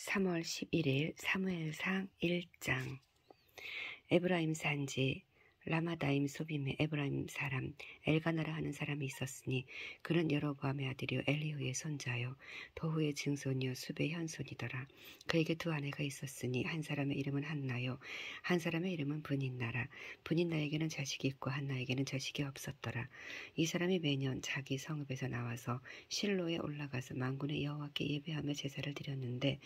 3월 11일 사무엘상 1장. 에브라임 산지 라마다임 소빔의 에브라임 사람 엘가나라 하는 사람이 있었으니 그는 여로보암의 아들이요 엘리후의 손자요 도후의 증손이요 숲의 현손이더라. 그에게 두 아내가 있었으니 한 사람의 이름은 한나요 한 사람의 이름은 브닌나라. 브닌나에게는 자식이 있고 한나에게는 자식이 없었더라. 이 사람이 매년 자기 성읍에서 나와서 실로에 올라가서 만군의 여호와께 예배하며 제사를 드렸는데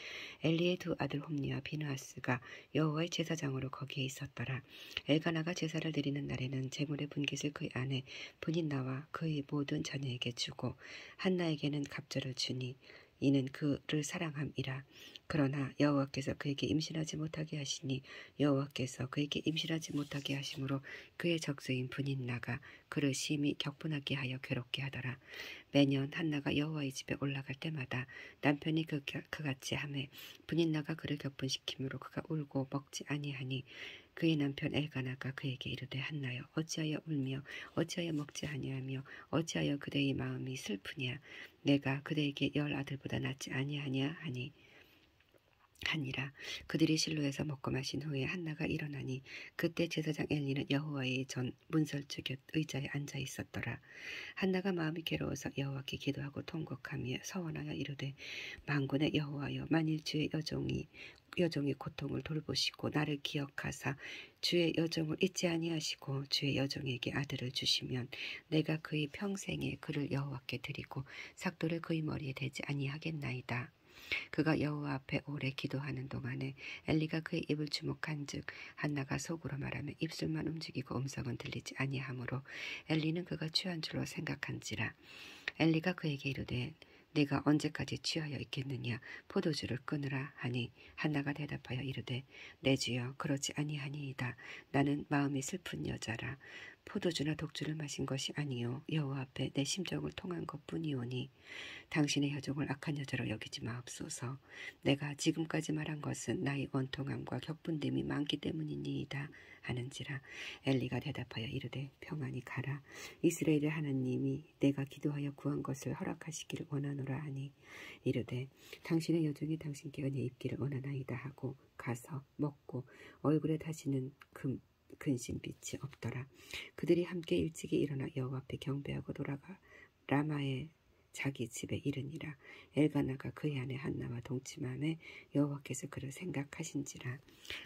엘리의 두 아들 홈니와 비느하스가 여호와의 제사장으로 거기에 있었더라. 엘가나가 제사를 드리는 날에는 제물의 분깃을 그의 아내 브닌나와 그의 모든 자녀에게 주고 한나에게는 갑절을 주니 이는 그를 사랑함이라. 그러나 여호와께서 그에게 임신하지 못하게 하시니 여호와께서 그에게 임신하지 못하게 하심으로 그의 적수인 브닌나가 그를 심히 격분하게 하여 괴롭게 하더라. 매년 한나가 여호와의 집에 올라갈 때마다 남편이 그같이 하매 브닌나가 그를 격분시키므로 그가 울고 먹지 아니하니 그의 남편 엘가나가 그에게 이르되 한나여 어찌하여 울며 어찌하여 먹지 아니하며 어찌하여 그대의 마음이 슬프냐. 내가 그대에게 10 아들보다 낫지 아니하냐 하니라. 그들이 실로에서 먹고 마신 후에 한나가 일어나니 그때 제사장 엘리는 여호와의 전 문설주 곁 의자에 앉아 있었더라. 한나가 마음이 괴로워서 여호와께 기도하고 통곡하며 서원하여 이르되 만군의 여호와여 만일 주의 여종이 고통을 돌보시고 나를 기억하사 주의 여종을 잊지 아니하시고 주의 여종에게 아들을 주시면 내가 그의 평생에 그를 여호와께 드리고 삭도를 그의 머리에 대지 아니하겠나이다. 그가 여호와 앞에 오래 기도하는 동안에 엘리가 그의 입을 주목한즉 한나가 속으로 말하며 입술만 움직이고 음성은 들리지 아니하므로 엘리는 그가 취한 줄로 생각한지라. 엘리가 그에게 이르되 내가 언제까지 취하여 있겠느냐. 포도주를 끊으라 하니 한나가 대답하여 이르되 내 주여 그렇지 아니하니이다. 나는 마음이 슬픈 여자라. 포도주나 독주를 마신 것이 아니요 여호와 앞에 내 심정을 통한 것뿐이오니 당신의 여종을 악한 여자로 여기지 마옵소서. 내가 지금까지 말한 것은 나의 원통함과 격분됨이 많기 때문이니이다 하는지라. 엘리가 대답하여 이르되 평안히 가라. 이스라엘의 하나님이 내가 기도하여 구한 것을 허락하시기를 원하노라 하니 이르되 당신의 여종이 당신께 은혜 입기를 원하나이다 하고 가서 먹고 얼굴에 다시는 근심빛이 없더라. 그들이 함께 일찍이 일어나 여호와 앞에 경배하고 돌아가 라마의 자기 집에 이르니라. 엘가나가 그의 아내 한나와 동침함에 여호와께서 그를 생각하신지라.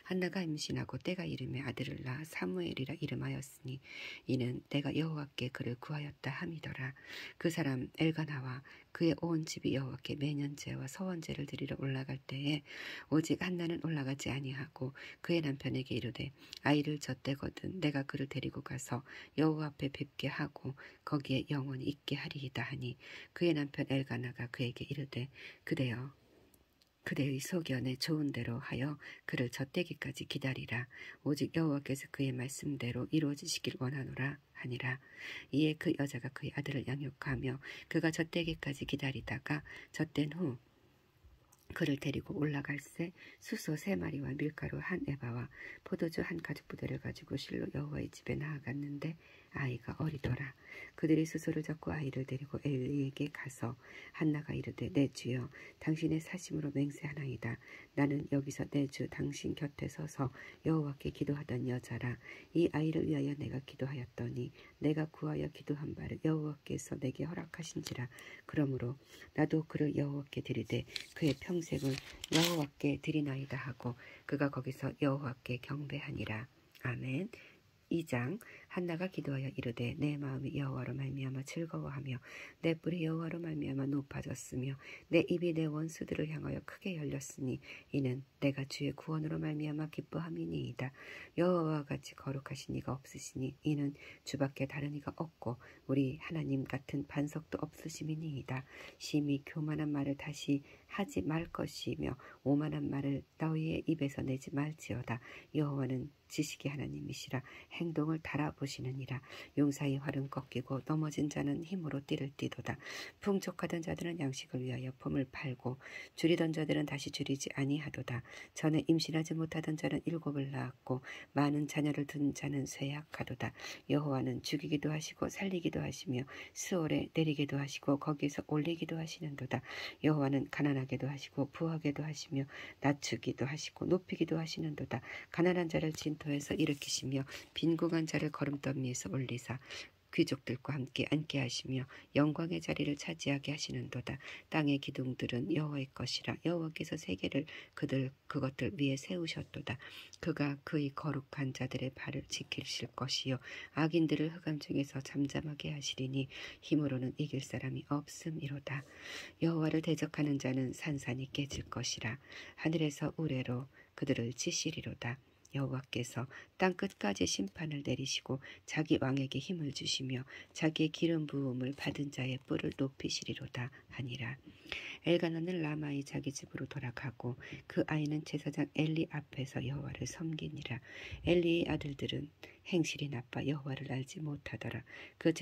한나가 임신하고 때가 이름에 아들을 낳아 사무엘이라 이름하였으니 이는 내가 여호와께 그를 구하였다 함이더라. 그 사람 엘가나와 그의 온 집이 여호와께 매년제와 서원제를 드리러 올라갈 때에 오직 한나는 올라가지 아니하고 그의 남편에게 이르되 아이를 젖대거든 내가 그를 데리고 가서 여호와 앞에 뵙게 하고 거기에 영원히 있게 하리이다 하니 그의 남편 엘가나가 그에게 이르되 그대의 소견에 좋은 대로 하여 그를 젖대기까지 기다리라. 오직 여호와께서 그의 말씀대로 이루어지시길 원하노라 하니라. 이에 그 여자가 그의 아들을 양육하며 그가 젖대기까지 기다리다가 젖된 후 그를 데리고 올라갈새 수소 3마리와 밀가루 1에바와 포도주 1가죽부대를 가지고 실로 여호와의 집에 나아갔는데 아이가 어리더라. 그들이 수소를 잡고 아이를 데리고 엘리에게 가서 한나가 이르되 내 주여 당신의 사심으로 맹세하나이다. 나는 여기서 내 주 당신 곁에 서서 여호와께 기도하던 여자라. 이 아이를 위하여 내가 기도하였더니 내가 구하여 기도한 바를 여호와께서 내게 허락하신지라. 그러므로 나도 그를 여호와께 드리되 그의 평생을 여호와께 드리나이다 하고 그가 거기서 여호와께 경배하니라. 아멘. 2장. 한나가 기도하여 이르되 내 마음이 여호와로 말미암아 즐거워하며 내 뿔이 여호와로 말미암아 높아졌으며 내 입이 내 원수들을 향하여 크게 열렸으니 이는 내가 주의 구원으로 말미암아 기뻐함이니이다. 여호와와 같이 거룩하신 이가 없으시니 이는 주밖에 다른 이가 없고 우리 하나님 같은 반석도 없으심이니이다. 심히 교만한 말을 다시 하지 말 것이며 오만한 말을 너희의 입에서 내지 말지어다. 여호와는 지식의 하나님이시라. 행동을 달아보시느니라. 용사의 활은 꺾이고 넘어진 자는 힘으로 띠를 띠도다. 풍족하던 자들은 양식을 위하여 품을 팔고 줄이던 자들은 다시 줄이지 아니하도다. 전에 임신하지 못하던 자는 7을 낳았고 많은 자녀를 둔 자는 쇠약하도다. 여호와는 죽이기도 하시고 살리기도 하시며 스올에 내리기도 하시고 거기서 올리기도 하시는도다. 여호와는 가난하게도 하시고 부하게도 하시며 낮추기도 하시고 높이기도 하시는도다. 가난한 자를 진토에서 일으키시며 빈궁한 자를 거름더미에서 올리사 귀족들과 함께 앉게 하시며 영광의 자리를 차지하게 하시는도다. 땅의 기둥들은 여호와의 것이라. 여호와께서 세계를 그것들 위에 세우셨도다. 그가 그의 거룩한 자들의 발을 지키실 것이요 악인들을 흑암 중에서 잠잠하게 하시리니 힘으로는 이길 사람이 없음이로다. 여호와를 대적하는 자는 산산이 깨질 것이라. 하늘에서 우레로 그들을 치시리로다. 여호와께서 땅 끝까지 심판을 내리시고 자기 왕에게 힘을 주시며 자기의 기름 부음을 받은 자의 뿔을 높이시리로다 하니라. 엘가나는 라마의 자기 집으로 돌아가고 그 아이는 제사장 엘리 앞에서 여호와를 섬기니라. 엘리의 아들들은 행실이 나빠 여호와를 알지 못하더라. 그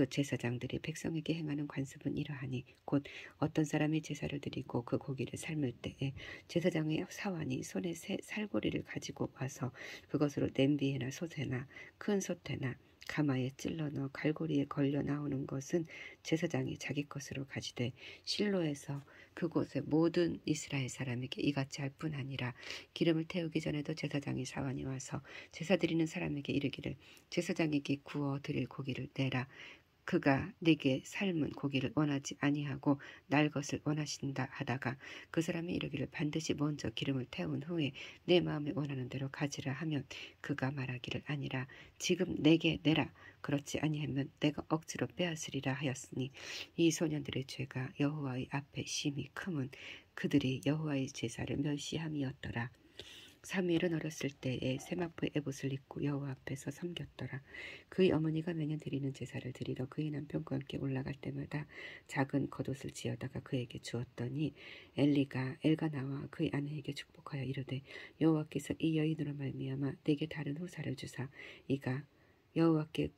제사장들이 백성에게 행하는 관습은 이러하니 곧 어떤 사람이 제사를 드리고 그 고기를 삶을 때에 제사장의 사환이 손에 새 살고리를 가지고 와서 그것으로 냄비에나 솥에나 큰 솥에나 가마에 찔러 넣어 갈고리에 걸려 나오는 것은 제사장이 자기 것으로 가지되 실로에서 그곳의 모든 이스라엘 사람에게 이같이 할 뿐 아니라 기름을 태우기 전에도 제사장이 사환이 와서 제사 드리는 사람에게 이르기를 제사장에게 구워 드릴 고기를 내라. 그가 네게 삶은 고기를 원하지 아니하고 날 것을 원하신다 하다가 그 사람이 이르기를 반드시 먼저 기름을 태운 후에 내 마음에 원하는 대로 가지라 하면 그가 말하기를 아니라 지금 내게 내라. 그렇지 아니하면 내가 억지로 빼앗으리라 하였으니 이 소년들의 죄가 여호와의 앞에 심히 크면 그들이 여호와의 제사를 멸시함이었더라. 사무엘은 어렸을 때에 세마포의 에봇을 입고 여호와 앞에서 섬겼더라. 그의 어머니가 매년 드리는 제사를 드리러 그의 남편과 함께 올라갈 때마다 작은 겉옷을 지어다가 그에게 주었더니 엘리가 엘가나와 그의 아내에게 축복하여 이르되 여호와께서 이 여인으로 말미암아 내게 다른 후사를 주사 이가 여호와께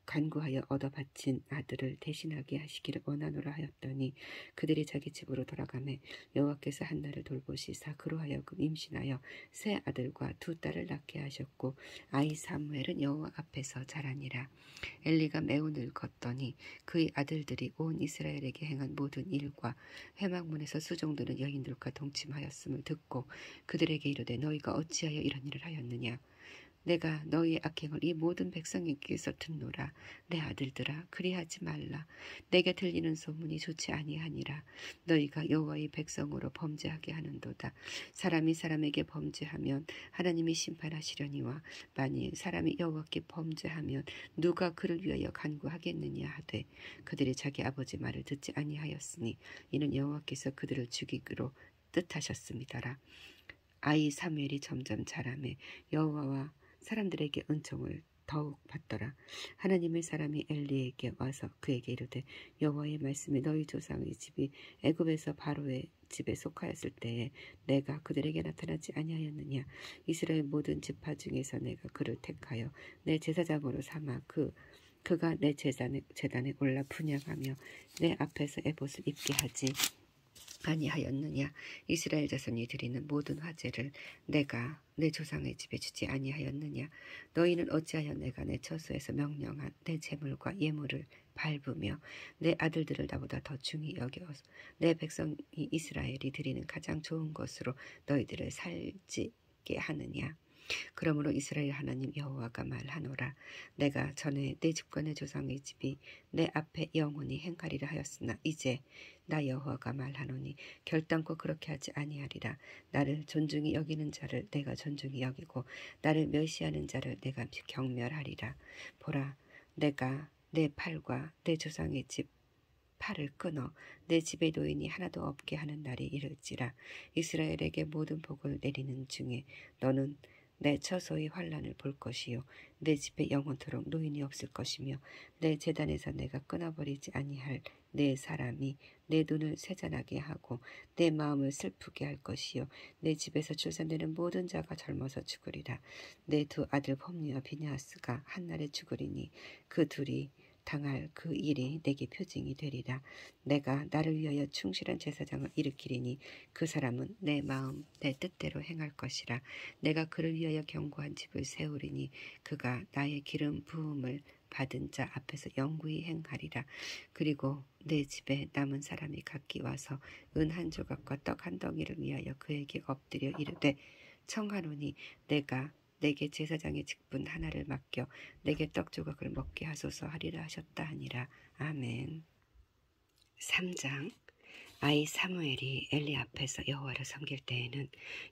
간구하여 얻어 바친 아들을 대신하게 하시기를 원하노라 하였더니 그들이 자기 집으로 돌아가매 여호와께서 한나를 돌보시사 그로 하여금 임신하여 세 아들과 두 딸을 낳게 하셨고 아이 사무엘은 여호와 앞에서 자라니라. 엘리가 매우 늙었더니 그의 아들들이 온 이스라엘에게 행한 모든 일과 회막문에서 수종드는 여인들과 동침하였음을 듣고 그들에게 이르되 너희가 어찌하여 이런 일을 하였느냐. 내가 너희의 악행을 이 모든 백성에게서 듣노라. 내 아들들아 그리하지 말라. 내게 들리는 소문이 좋지 아니하니라. 너희가 여호와의 백성으로 범죄하게 하는도다. 사람이 사람에게 범죄하면 하나님이 심판하시려니와 만일 사람이 여호와께 범죄하면 누가 그를 위하여 간구하겠느냐 하되 그들이 자기 아버지 말을 듣지 아니하였으니 이는 여호와께서 그들을 죽이기로 뜻하셨음이더라. 아이 사무엘이 점점 자라매 여호와와 사람들에게 은총을 더욱 받더라. 하나님의 사람이 엘리에게 와서 그에게 이르되 여호와의 말씀이 너희 조상의 집이 애굽에서 바로의 집에 속하였을 때에 내가 그들에게 나타나지 아니하였느냐. 이스라엘 모든 지파 중에서 내가 그를 택하여 내 제사장으로 삼아 그가 내 제단에 올라 분향하며 내 앞에서 에봇을 입게 하지 아니하였느냐. 이스라엘 자손이 드리는 모든 화제를 내가 내 조상의 집에 주지 아니하였느냐. 너희는 어찌하여 내가 내 처소에서 명령한 내 재물과 예물을 밟으며 내 아들들을 나보다 더 중히 여겨서 내 백성이 이스라엘이 드리는 가장 좋은 것으로 너희들을 살지게 하느냐. 그러므로 이스라엘 하나님 여호와가 말하노라. 내가 전에 내 집과 내 조상의 집이 내 앞에 영원히 행하리라 하였으나 이제 나 여호와가 말하노니 결단코 그렇게 하지 아니하리라. 나를 존중히 여기는 자를 내가 존중히 여기고 나를 멸시하는 자를 내가 경멸하리라. 보라, 내가 내 팔과 내 조상의 집 팔을 끊어 내 집의 노인이 하나도 없게 하는 날이 이를지라. 이스라엘에게 모든 복을 내리는 중에 너는 내 처소의 환란을 볼 것이요 내 집에 영원토록 노인이 없을 것이며 내 제단에서 내가 끊어버리지 아니할 내 사람이 내 눈을 세잔하게 하고 내 마음을 슬프게 할 것이요 내 집에서 출산되는 모든 자가 젊어서 죽으리라. 내 두 아들 홈리와 비냐하스가 한날에 죽으리니 그 둘이 당할 그 일이 내게 표징이 되리라. 내가 나를 위하여 충실한 제사장을 일으키리니 그 사람은 내 마음 내 뜻대로 행할 것이라. 내가 그를 위하여 견고한 집을 세우리니 그가 나의 기름 부음을 받은 자 앞에서 영구히 행하리라. 그리고 내 집에 남은 사람이 각기 와서 은 한 조각과 떡 한 덩이를 위하여 그에게 엎드려 이르되 청하노니 내가 내게 제사장의 직분 하나를 맡겨 내게 떡 조각을 먹게 하소서 하리라 하셨다 하니라. 아멘. 3장. 아이 사무엘이 엘리 앞에서 여호와를 섬길 때에는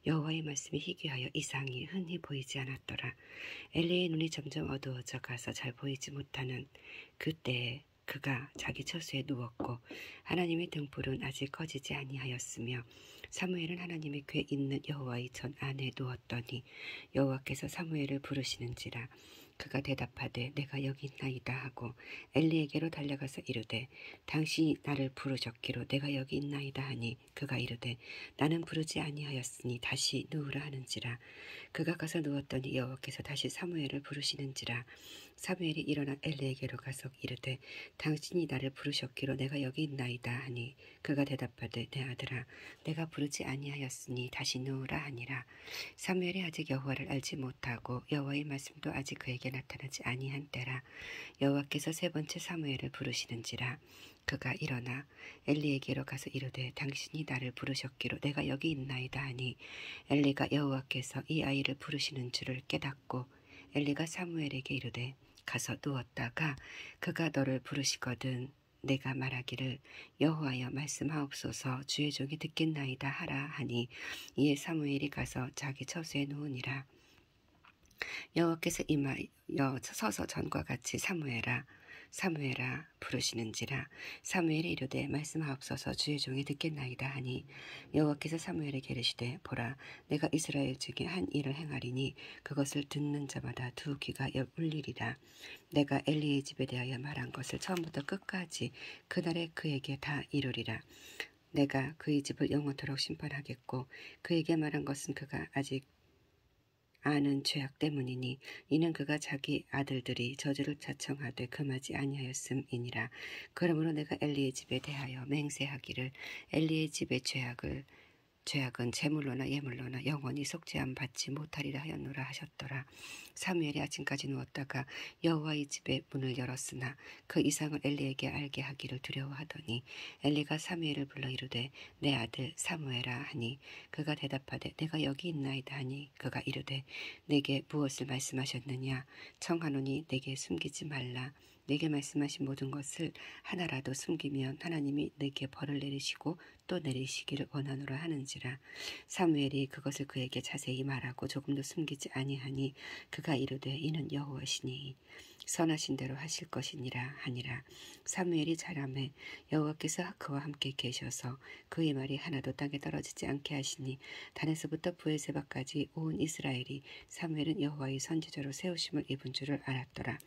여호와의 말씀이 희귀하여 이상이 흔히 보이지 않았더라. 엘리의 눈이 점점 어두워져 가서 잘 보이지 못하는 그때에 그가 자기 처소에 누웠고 하나님의 등불은 아직 꺼지지 아니하였으며 사무엘은 하나님의 궤 있는 여호와의 전 안에 누웠더니 여호와께서 사무엘을 부르시는지라. 그가 대답하되 내가 여기 있나이다 하고 엘리에게로 달려가서 이르되 당신이 나를 부르셨기로 내가 여기 있나이다 하니 그가 이르되 나는 부르지 아니하였으니 다시 누우라 하는지라. 그가 가서 누웠더니 여호와께서 다시 사무엘을 부르시는지라. 사무엘이 일어나 엘리에게로 가서 이르되 당신이 나를 부르셨기로 내가 여기 있나이다 하니 그가 대답하되 내 아들아 내가 부르지 아니하였으니 다시 누우라 하니라. 사무엘이 아직 여호와를 알지 못하고 여호와의 말씀도 아직 그에게 나타나지 아니한 때라. 여호와께서 세 번째 사무엘을 부르시는지라. 그가 일어나 엘리에게로 가서 이르되 당신이 나를 부르셨기로 내가 여기 있나이다 하니 엘리가 여호와께서 이 아이를 부르시는 줄을 깨닫고 엘리가 사무엘에게 이르되 가서 누웠다가 그가 너를 부르시거든 내가 말하기를 여호와여 말씀하옵소서 주의 종이 듣겠나이다 하라 하니 이에 사무엘이 가서 자기 처소에 누우니라. 여호와께서 임하여 서서 전과 같이 사무엘아 사무엘아 부르시는지라. 사무엘이 이르되 말씀하옵소서 주의 종이 듣겠나이다 하니 여호와께서 사무엘에게 이르시되 보라 내가 이스라엘 중에 한 일을 행하리니 그것을 듣는 자마다 두 귀가 울리리라. 내가 엘리의 집에 대하여 말한 것을 처음부터 끝까지 그날에 그에게 다 이루리라. 내가 그의 집을 영원토록 심판하겠고 그에게 말한 것은 그가 아직 아는 죄악 때문이니 이는 그가 자기 아들들이 저주를 자청하되 금하지 아니하였음이니라. 그러므로 내가 엘리의 집에 대하여 맹세하기를 엘리의 집의 죄악은 제물로나 예물로나 영원히 속죄함 받지 못하리라 하였노라 하셨더라. 사무엘이 아침까지 누웠다가 여호와의 집의 문을 열었으나 그 이상을 엘리에게 알게 하기를 두려워하더니 엘리가 사무엘을 불러 이르되 내 아들 사무엘아 하니 그가 대답하되 내가 여기 있나이다 하니 그가 이르되 내게 무엇을 말씀하셨느냐. 청하노니 내게 숨기지 말라. 내게 말씀하신 모든 것을 하나라도 숨기면 하나님이 내게 벌을 내리시고 또 내리시기를 원하노라 하는지라. 사무엘이 그것을 그에게 자세히 말하고 조금도 숨기지 아니하니 그가 이르되 이는 여호와시니 선하신 대로 하실 것이니라 하니라. 사무엘이 자라매 여호와께서 그와 함께 계셔서 그의 말이 하나도 땅에 떨어지지 않게 하시니 단에서부터 브에세바까지 온 이스라엘이 사무엘은 여호와의 선지자로 세우심을 입은 줄을 알았더라.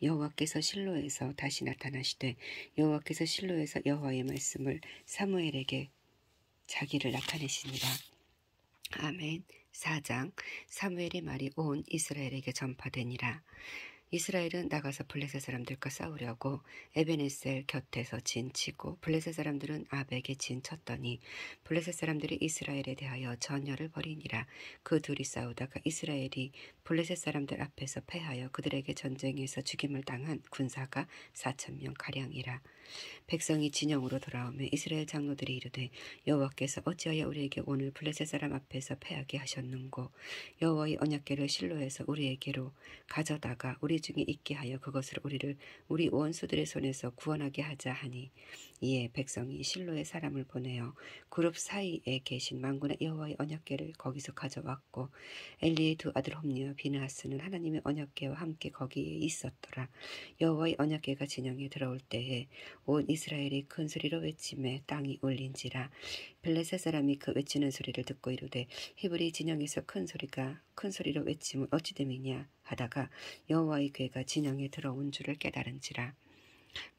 여호와께서 실로에서 다시 나타나시되 여호와께서 실로에서 여호와의 말씀을 사무엘에게 자기를 나타내시니라. 아멘. 4장. 사무엘의 말이 온 이스라엘에게 전파되니라. 이스라엘은 나가서 블레셋 사람들과 싸우려고 에베네셀 곁에서 진치고 블레셋 사람들은 아벡에 진쳤더니 블레셋 사람들이 이스라엘에 대하여 전열을 벌이니라. 그 둘이 싸우다가 이스라엘이 블레셋 사람들 앞에서 패하여 그들에게 전쟁에서 죽임을 당한 군사가 4,000명 가량이라. 백성이 진영으로 돌아오며 이스라엘 장로들이 이르되 여호와께서 어찌하여 우리에게 오늘 블레셋 사람 앞에서 패하게 하셨는고 여호와의 언약궤를 실로에서 우리에게로 가져다가 우리 우리 중에 있게 하여 그것을 우리를 우리 원수들의 손에서 구원하게 하자 하니 이에 백성이 실로의 사람을 보내어 그룹 사이에 계신 만군의 여호와의 언약궤를 거기서 가져왔고 엘리의 두 아들 홈리와 비느하스는 하나님의 언약궤와 함께 거기에 있었더라. 여호와의 언약궤가 진영에 들어올 때에 온 이스라엘이 큰 소리로 외침에 땅이 울린지라. 블레셋 사람이 그 외치는 소리를 듣고 이르되 히브리 진영에서 큰 소리로 외침은 어찌 됨이냐 하다가 여호와의 궤가 진영에 들어온 줄을 깨달은지라.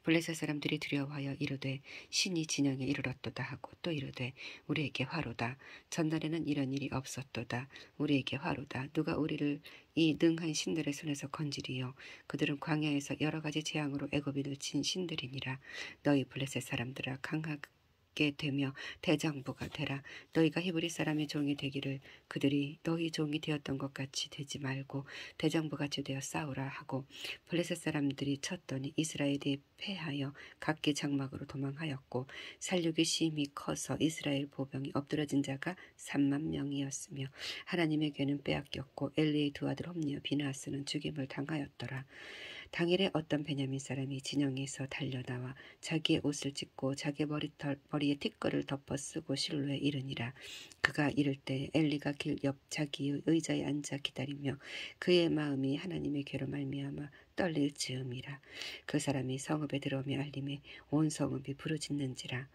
블레셋 사람들이 두려워하여 이르되 신이 진영에 이르렀도다 하고 또 이르되 우리에게 화로다. 전날에는 이런 일이 없었도다. 우리에게 화로다. 누가 우리를 이 능한 신들의 손에서 건지리요. 그들은 광야에서 여러 가지 재앙으로 애굽인을 친 신들이니라. 너희 블레셋 사람들아 강하게 되며 대장부가 되라. 너희가 히브리 사람의 종이 되기를 그들이 너희 종이 되었던 것 같이 되지 말고 대장부같이 되어 싸우라 하고 블레셋 사람들이 쳤더니 이스라엘이 패하여 각기 장막으로 도망하였고 살육이 심히 커서 이스라엘 보병이 엎드러진 자가 3만 명이었으며 하나님의 궤는 빼앗겼고 엘리의 두 아들 홈리와 비느하스는 죽임을 당하였더라. 당일에 어떤 베냐민 사람이 진영에서 달려나와 자기의 옷을 찢고 자기 머리에 티끌을 덮어 쓰고 실로에 이르니라. 그가 이를 때 엘리가 길 옆 자기의 의자에 앉아 기다리며 그의 마음이 하나님의 궤로 말미암아 떨릴 즈음이라. 그 사람이 성읍에 들어오며 알림에 온 성읍이 부르짖는지라.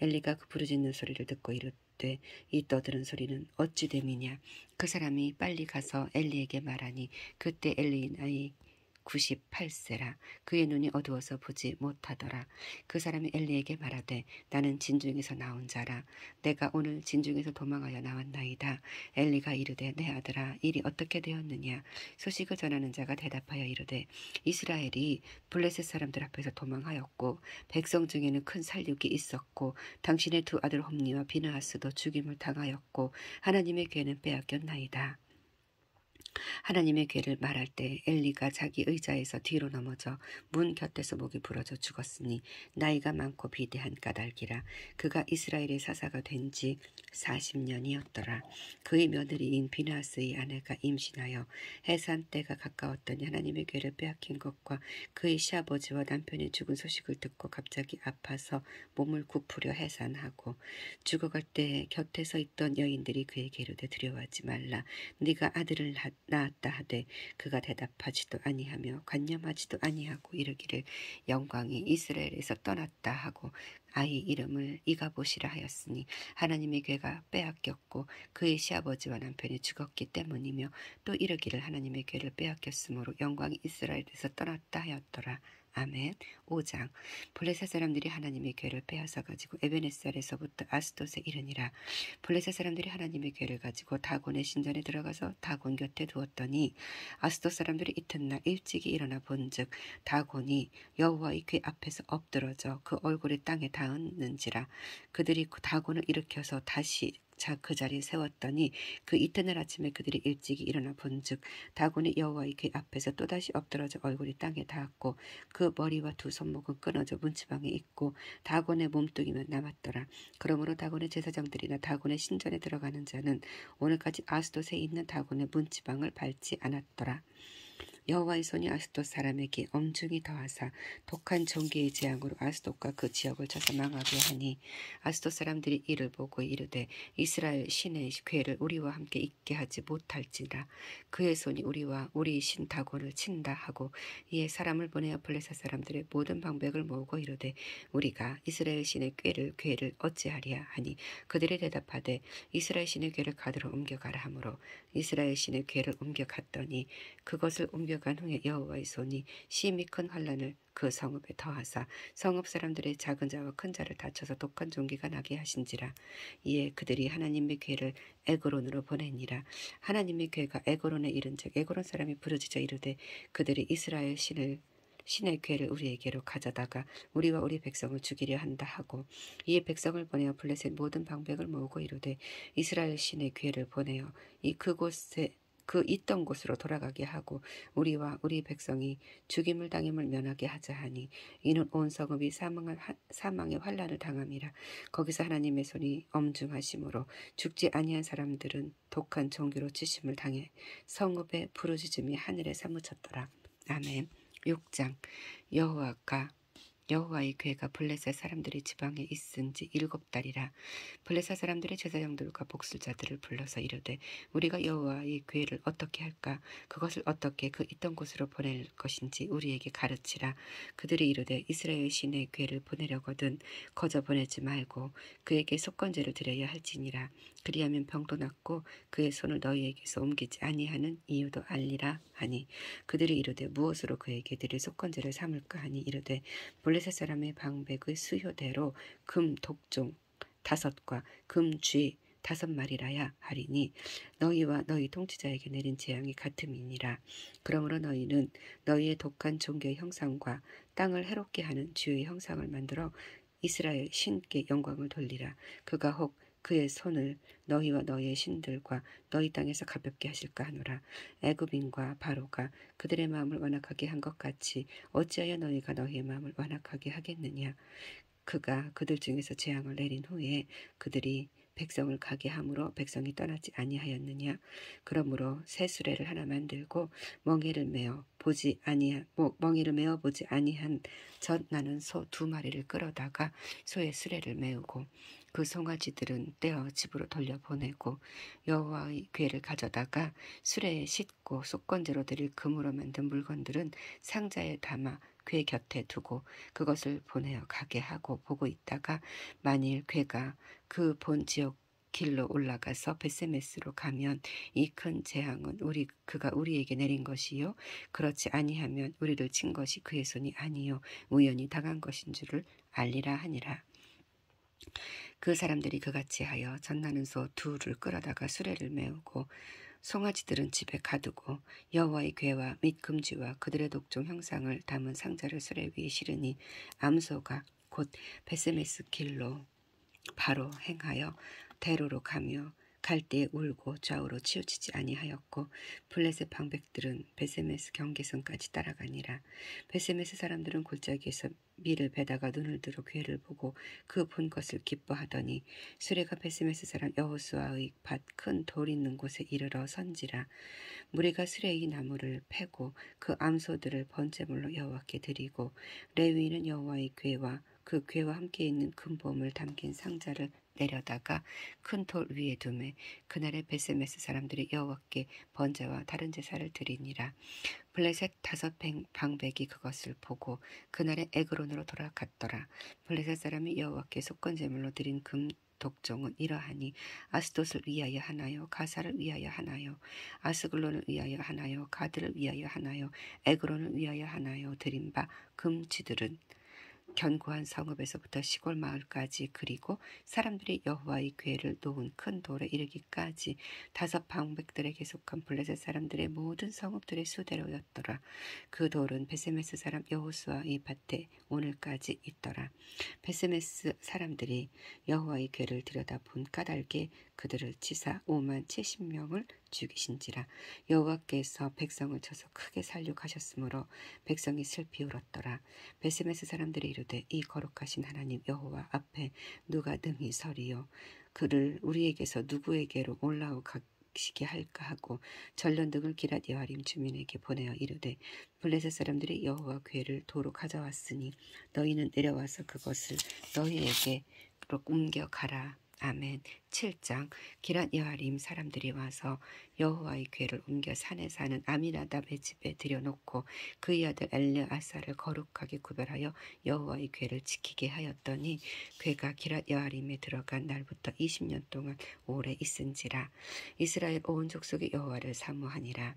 엘리가 그 부르짖는 소리를 듣고 이르되 이 떠드는 소리는 어찌 됨이냐. 그 사람이 빨리 가서 엘리에게 말하니 그때 엘리의 나이 98세라. 그의 눈이 어두워서 보지 못하더라. 그 사람이 엘리에게 말하되 나는 진중에서 나온 자라. 내가 오늘 진중에서 도망하여 나왔나이다. 엘리가 이르되 내 아들아 일이 어떻게 되었느냐. 소식을 전하는 자가 대답하여 이르되 이스라엘이 블레셋 사람들 앞에서 도망하였고 백성 중에는 큰 살육이 있었고 당신의 두 아들 홈리와 비느하스도 죽임을 당하였고 하나님의 궤는 빼앗겼나이다. 하나님의 궤를 말할 때 엘리가 자기 의자에서 뒤로 넘어져 문 곁에서 목이 부러져 죽었으니 나이가 많고 비대한 까닭이라. 그가 이스라엘의 사사가 된 지 40년이었더라. 그의 며느리인 비느하스의 아내가 임신하여 해산 때가 가까웠더니 하나님의 궤를 빼앗긴 것과 그의 시아버지와 남편이 죽은 소식을 듣고 갑자기 아파서 몸을 굽으려 해산하고 죽어갈 때 곁에서 있던 여인들이 그에게 이르되 두려워하지 말라. 네가 아들을 낳았다 하되 그가 대답하지도 아니하며 관념하지도 아니하고 이르기를 영광이 이스라엘에서 떠났다 하고 아이 이름을 이가봇이라 하였으니 하나님의 궤가 빼앗겼고 그의 시아버지와 남편이 죽었기 때문이며 또 이르기를 하나님의 궤를 빼앗겼으므로 영광이 이스라엘에서 떠났다 하였더라. 아멘. 5장. 블레셋 사람들이 하나님의 궤를 빼앗아 가지고 에베네살에서부터 아스돗에 이르니라. 블레셋 사람들이 하나님의 궤를 가지고 다곤의 신전에 들어가서 다곤 곁에 두었더니 아스돗 사람들이 이튿날 일찍이 일어나 본즉 다곤이 여호와의 궤 앞에서 엎드러져 그 얼굴이 땅에 닿았는지라. 그들이 다곤을 일으켜서 다시 그 자리에 세웠더니 그 이튿날 아침에 그들이 일찍이 일어나 본즉 다곤이 여호와의 궤 앞에서 또다시 엎드러져 얼굴이 땅에 닿았고 그 머리와 두 손목은 끊어져 문지방에 있고 다곤의 몸뚱이만 남았더라. 그러므로 다곤의 제사장들이나 다곤의 신전에 들어가는 자는 오늘까지 아스돗에 있는 다곤의 문지방을 밟지 않았더라. 여호와의 손이 아스돗 사람에게 엄중히 더하사 독한 종기의 재앙으로 아스돗과 그 지역을 쳐서 망하게 하니 아스돗 사람들이 이를 보고 이르되 이스라엘 신의 궤를 우리와 함께 있게 하지 못할지라. 그의 손이 우리와 우리 신 다곤을 친다 하고 이에 사람을 보내어 블레셋 사람들의 모든 방백을 모으고 이르되 우리가 이스라엘 신의 궤를 어찌하리야 하니 그들이 대답하되 이스라엘 신의 궤를 가드로 옮겨가라 하므로 이스라엘 신의 궤를 옮겨갔더니 그것을 옮겨간 후에 여호와의 손이 심히 큰 환란을 그 성읍에 더하사 성읍 사람들의 작은 자와 큰 자를 다쳐서 독한 종기가 나게 하신지라. 이에 그들이 하나님의 궤를 에그론으로 보내니라. 하나님의 궤가 에그론에 이른즉 에그론 사람이 부르짖어 이르되 그들이 이스라엘 신의 궤를 우리에게로 가져다가 우리와 우리 백성을 죽이려 한다 하고 이에 백성을 보내어 블레셋 모든 방백을 모으고 이르되 이스라엘 신의 궤를 보내어 그 있던 곳으로 돌아가게 하고 우리와 우리 백성이 죽임을 당임을 면하게 하자 하니 이는 온 성읍이 사망의 환란을 당함이라. 거기서 하나님의 손이 엄중하심으로 죽지 아니한 사람들은 독한 종기로 치심을 당해 성읍의 부르짖음이 하늘에 사무쳤더라. 아멘. 6장. 여호와의 괴가 블레셋 사람들이 지방에 있은 지 7달이라. 블레셋 사람들의 제사장들과 복술자들을 불러서 이르되 우리가 여호와의 괴를 어떻게 할까? 그것을 어떻게 그 있던 곳으로 보낼 것인지 우리에게 가르치라. 그들이 이르되 이스라엘 신의 괴를 보내려거든 거저 보내지 말고 그에게 속건제를 드려야 할지니라. 그리하면 병도 낫고 그의 손을 너희에게서 옮기지 아니하는 이유도 알리라 하니 그들이 이르되 무엇으로 그에게 드릴 속건제를 삼을까 하니 이르되 블레셋 사람의 방백의 수효대로 금 독종 5과 금 쥐 5마리라야 하리니 너희와 너희 통치자에게 내린 재앙이 같음이니라. 그러므로 너희는 너희의 독한 종교의 형상과 땅을 해롭게 하는 주의 형상을 만들어 이스라엘 신께 영광을 돌리라. 그가 혹 그의 손을 너희와 너희의 신들과 너희 땅에서 가볍게 하실까 하노라. 애굽인과 바로가 그들의 마음을 완악하게 한 것 같이 어찌하여 너희가 너희의 마음을 완악하게 하겠느냐. 그가 그들 중에서 재앙을 내린 후에 그들이 백성을 가게 함으로 백성이 떠나지 아니하였느냐. 그러므로 새 수레를 하나 만들고 멍에를 메어 보지 아니한 젖 나는 소 2마리를 끌어다가 소의 수레를 메우고 그 송아지들은 떼어 집으로 돌려보내고 여호와의 궤를 가져다가 수레에 싣고 속건제로 드릴 금으로 만든 물건들은 상자에 담아 궤 곁에 두고 그것을 보내어 가게 하고 보고 있다가 만일 궤가 그 본 지역 길로 올라가서 베세메스로 가면 이 큰 재앙은 그가 우리에게 내린 것이요 그렇지 아니하면 우리를 친 것이 그의 손이 아니요 우연히 당한 것인 줄을 알리라 하니라. 그 사람들이 그같이 하여 젖나는 소 2를 끌어다가 수레를 메우고 송아지들은 집에 가두고 여호와의 궤와 및 금쥐와 그들의 독종 형상을 담은 상자를 수레 위에 실으니 암소가 곧 베세메스 길로 바로 행하여 대로로 가며 갈 때에 울고 좌우로 치우치지 아니하였고 블레셋 방백들은 베세메스 경계선까지 따라가니라. 베세메스 사람들은 골짜기에서 밀을 베다가 눈을 들어 궤를 보고 그 본 것을 기뻐하더니 수레가 베세메스 사람 여호수아의 밭 큰 돌 있는 곳에 이르러 선지라. 무리가 수레의 나무를 패고 그 암소들을 번제물로 여호와께 드리고 레위인은 여호와의 궤와 그 궤와 함께 있는 금보물 담긴 상자를 내려다가 큰 돌 위에 두매 그날에 베세메스 사람들이 여호와께 번제와 다른 제사를 드리니라. 블레셋 5 방백이 그것을 보고 그날에 에그론으로 돌아갔더라. 블레셋 사람이 여호와께 속건제물로 드린 금 독종은 이러하니 아스돗을 위하여 하나요 가사를 위하여 하나요 아스글론을 위하여 하나요 가드를 위하여 하나요 에그론을 위하여 하나요 드린 바 금쥐들은 견고한 성읍에서부터 시골 마을까지 그리고 사람들이 여호와의 궤를 놓은 큰 돌에 이르기까지 5 방백들에게 속한 블레셋 사람들의 모든 성읍들의 수대로였더라. 그 돌은 베세메스 사람 여호수아의 밭에 오늘까지 있더라. 베세메스 사람들이 여호와의 궤를 들여다본 까닭에 그들을 치사 57,000명을 죽이신지라. 여호와께서 백성을 쳐서 크게 살육하셨으므로 백성이 슬피 울었더라. 베세메스 사람들이 이르되 이 거룩하신 하나님 여호와 앞에 누가 능히 서리요 그를 우리에게서 누구에게로 올라오시게 할까 하고 전련등을 기랏 여아림 주민에게 보내어 이르되 블레셋 사람들이 여호와 궤를 도로 가져왔으니 너희는 내려와서 그것을 너희에게로 옮겨가라. 아멘. 7장. 기랏 여아림 사람들이 와서 여호와의 궤를 옮겨 산에 사는 아미나답의 집에 들여놓고 그의 아들 엘르아사를 거룩하게 구별하여 여호와의 궤를 지키게 하였더니 궤가 기랏 여아림에 들어간 날부터 20년 동안 오래 있은지라. 이스라엘 온 족속이 여호와를 사모하니라.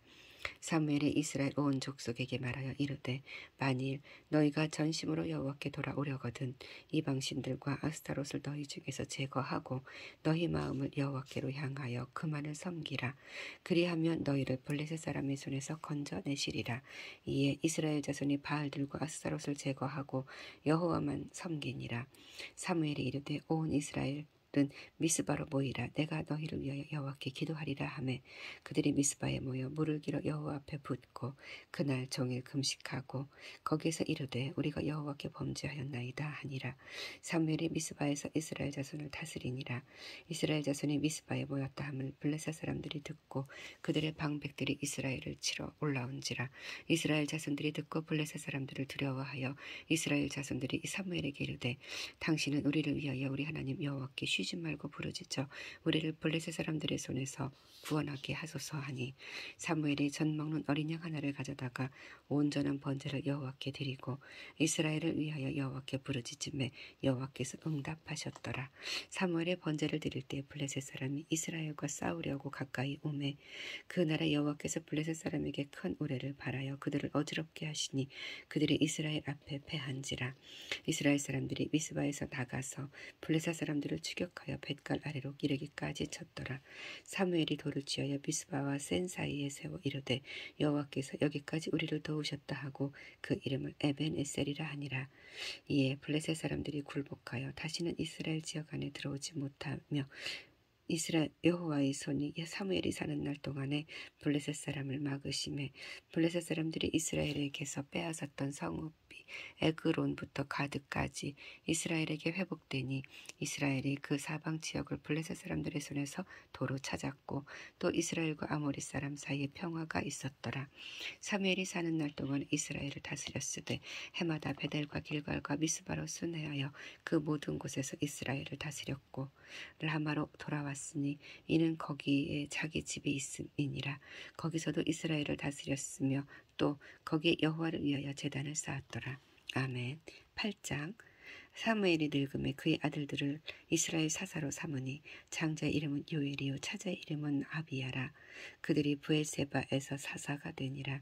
사무엘이 이스라엘 온 족속에게 말하여 이르되 만일 너희가 전심으로 여호와께 돌아오려거든 이방신들과 아스타롯을 너희 중에서 제거하고 너희 마음을 여호와께로 향하여 그만을 섬기라. 그리하면 너희를 블레셋 사람의 손에서 건져내시리라. 이에 이스라엘 자손이 바알들과 아스타롯을 제거하고 여호와만 섬기니라. 사무엘이 이르되 온 이스라엘 이스라엘들은 미스바로 모이라. 내가 너희를 위하여 여호와께 기도하리라 하매 그들이 미스바에 모여 물을 길어 여호와 앞에 붓고 그날 종일 금식하고 거기에서 이르되 우리가 여호와께 범죄하였나이다 하니라. 사무엘이 미스바에서 이스라엘 자손을 다스리니라. 이스라엘 자손이 미스바에 모였다 함을 블레셋 사람들이 듣고 그들의 방백들이 이스라엘을 치러 올라온지라. 이스라엘 자손들이 듣고 블레셋 사람들을 두려워하여 이스라엘 자손들이 사무엘에게 이르되 당신은 우리를 위하여 우리 하나님 여호와께 쉬지 말고 부르짖어 우리를 블레셋 사람들의 손에서 구원하게 하소서 하니 사무엘이 젖 먹는 어린 양 하나를 가져다가 온전한 번제를 여호와께 드리고 이스라엘을 위하여 여호와께 부르짖음에 여호와께서 응답하셨더라. 사무엘의 번제를 드릴 때 블레셋 사람이 이스라엘과 싸우려고 가까이 오매 그 나라 여호와께서 블레셋 사람에게 큰 우레를 발하여 그들을 어지럽게 하시니 그들이 이스라엘 앞에 패한지라. 이스라엘 사람들이 미스바에서 나가서 블레셋 사람들을 추격하여 뱃갈 아래로 이르기까지 쳤더라. 사무엘이 돌을 쥐어여 미스바와 센 사이에 세워 이르되 여호와께서 여기까지 우리를 도우셨다 하고 그 이름을 에벤에셀이라 하니라. 이에 블레셋 사람들이 굴복하여 다시는 이스라엘 지역 안에 들어오지 못하며 이스라엘 여호와의 손이 사무엘이 사는 날 동안에 블레셋 사람을 막으심에 블레셋 사람들이 이스라엘에게서 빼앗았던 성읍이 에그론부터 가드까지 이스라엘에게 회복되니 이스라엘이 그 사방 지역을 블레셋 사람들의 손에서 도로 찾았고 또 이스라엘과 아모리 사람 사이에 평화가 있었더라. 사무엘이 사는 날 동안 이스라엘을 다스렸으되 해마다 베델과 길갈과 미스바로 순회하여 그 모든 곳에서 이스라엘을 다스렸고 라마로 돌아왔으니 이는 거기에 자기 집이 있음이니라. 거기서도 이스라엘을 다스렸으며 또 거기에 여호와를 위하여 제단을 쌓았더라. 아멘. 8장. 사무엘이 늙음에 그의 아들들을 이스라엘 사사로 삼으니 장자의 이름은 요엘이요 차자의 이름은 아비야라. 그들이 브엘세바에서 사사가 되니라.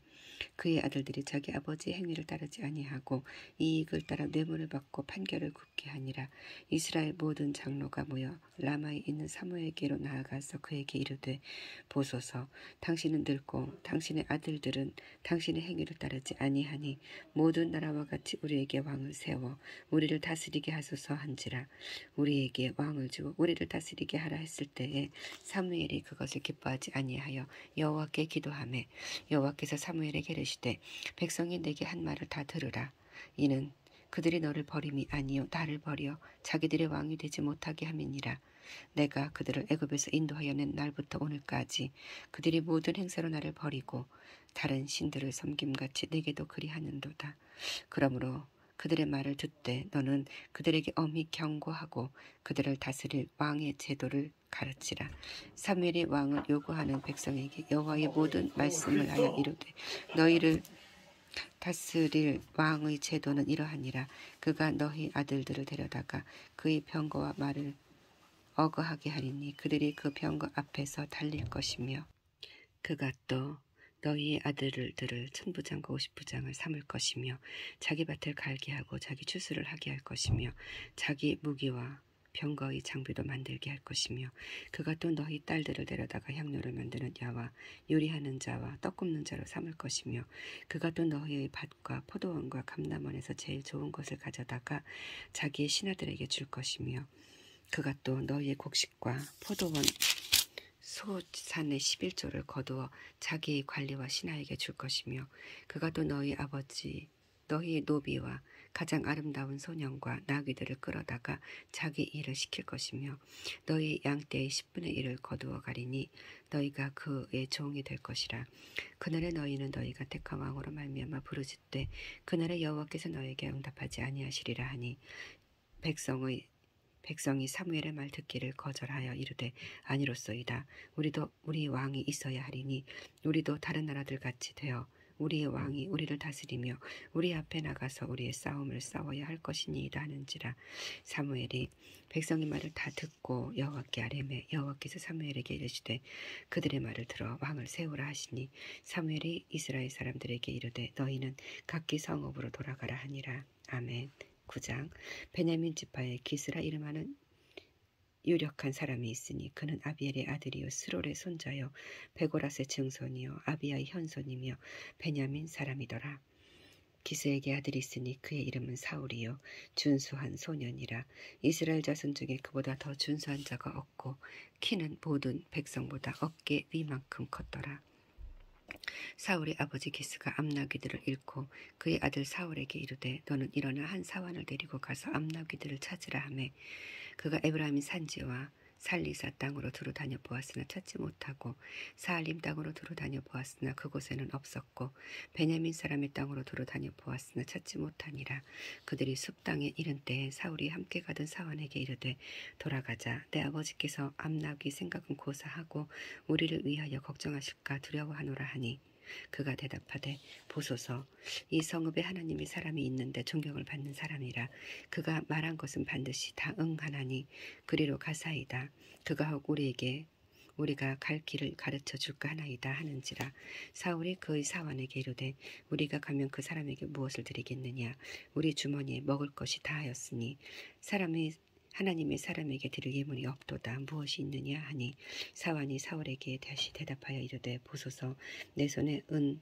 그의 아들들이 자기 아버지의 행위를 따르지 아니하고 이익을 따라 뇌물을 받고 판결을 굽게 하니라. 이스라엘 모든 장로가 모여 라마에 있는 사무엘에게로 나아가서 그에게 이르되 보소서 당신은 늙고 당신의 아들들은 당신의 행위를 따르지 아니하니 모든 나라와 같이 우리에게 왕을 세워 우리를 다스리게 하소서 한지라. 우리에게 왕을 주고 우리를 다스리게 하라 했을 때에 사무엘이 그것을 기뻐하지 아니하여 여호와께 기도하매 여호와께서 사무엘에게 이르시되 백성이 내게 한 말을 다 들으라. 이는 그들이 너를 버림이 아니요 나를 버려 자기들의 왕이 되지 못하게 함이니라. 내가 그들을 애굽에서 인도하여 낸 날부터 오늘까지 그들이 모든 행사로 나를 버리고 다른 신들을 섬김같이 내게도 그리하는도다. 그러므로 그들의 말을 듣되 너는 그들에게 엄히 경고하고 그들을 다스릴 왕의 제도를 가르치라. 사무엘이 왕을 요구하는 백성에게 여호와의 모든 말씀을 하여 이르되 너희를 다스릴 왕의 제도는 이러하니라. 그가 너희 아들들을 데려다가 그의 병거와 말을 어거하게 하리니 그들이 그 병거 앞에서 달릴 것이며 그가 또 너희의 아들들을 천부장과 50부장을 삼을 것이며 자기 밭을 갈게 하고 자기 추수를 하게 할 것이며 자기 무기와 병거의 장비도 만들게 할 것이며 그가 또 너희 딸들을 데려다가 향료를 만드는 야와 요리하는 자와 떡 굽는 자로 삼을 것이며 그가 또 너희의 밭과 포도원과 감람원에서 제일 좋은 것을 가져다가 자기의 신하들에게 줄 것이며 그가 또 너희의 곡식과 포도원 소산의 11조를 거두어 자기의 관리와 신하에게 줄 것이며 그가 또 너희 아버지 너희의 노비와 가장 아름다운 소년과 나귀들을 끌어다가 자기 일을 시킬 것이며 너희 양떼의 10분의 1을 거두어 가리니 너희가 그의 종이 될 것이라. 그날에 너희는 너희가 택한 왕으로 말미암아 부르짖되 그날에 여호와께서 너희에게 응답하지 아니하시리라 하니 백성이 사무엘의 말 듣기를 거절하여 이르되 아니로소이다. 우리도 우리 왕이 있어야 하리니 우리도 다른 나라들 같이 되어 우리의 왕이 우리를 다스리며 우리 앞에 나가서 우리의 싸움을 싸워야 할 것이니이다 하는지라. 사무엘이 백성의 말을 다 듣고 여호와께 아뢰매 여호와께서 사무엘에게 이르시되 그들의 말을 들어 왕을 세우라 하시니 사무엘이 이스라엘 사람들에게 이르되 너희는 각기 성읍으로 돌아가라 하니라. 아멘. 9장. 베냐민 지파에 기스라 이름하는 유력한 사람이 있으니 그는 아비엘의 아들이요 스롤의 손자요 베고라스의 증손이요 아비야의 현손이며 베냐민 사람이더라. 기스에게 아들이 있으니 그의 이름은 사울이요 준수한 소년이라. 이스라엘 자손 중에 그보다 더 준수한 자가 없고 키는 모든 백성보다 어깨 위만큼 컸더라. 사울의 아버지 기스가 암나귀들을 잃고 그의 아들 사울에게 이르되 너는 일어나 한 사환을 데리고 가서 암나귀들을 찾으라 하매 그가 에브라임 산지와 살리사 땅으로 두루 다녀 보았으나 찾지 못하고 사알림 땅으로 두루 다녀 보았으나 그곳에는 없었고 베냐민 사람의 땅으로 두루 다녀 보았으나 찾지 못하니라. 그들이 숲 땅에 이른 때에 사울이 함께 가던 사환에게 이르되 돌아가자. 내 아버지께서 암나귀 생각은 고사하고 우리를 위하여 걱정하실까 두려워하노라 하니 그가 대답하되 보소서 이 성읍에 하나님의 사람이 있는데 존경을 받는 사람이라. 그가 말한 것은 반드시 다 응하나니 그리로 가사이다. 그가 혹 우리가 갈 길을 가르쳐 줄까 하나이다 하는지라. 사울이 그의 사환에게 이르되 우리가 가면 그 사람에게 무엇을 드리겠느냐. 우리 주머니에 먹을 것이 다하였으니 하나님의 사람에게 드릴 예물이 없도다. 무엇이 있느냐 하니 사환이 사울에게 다시 대답하여 이르되 보소서 내 손에 은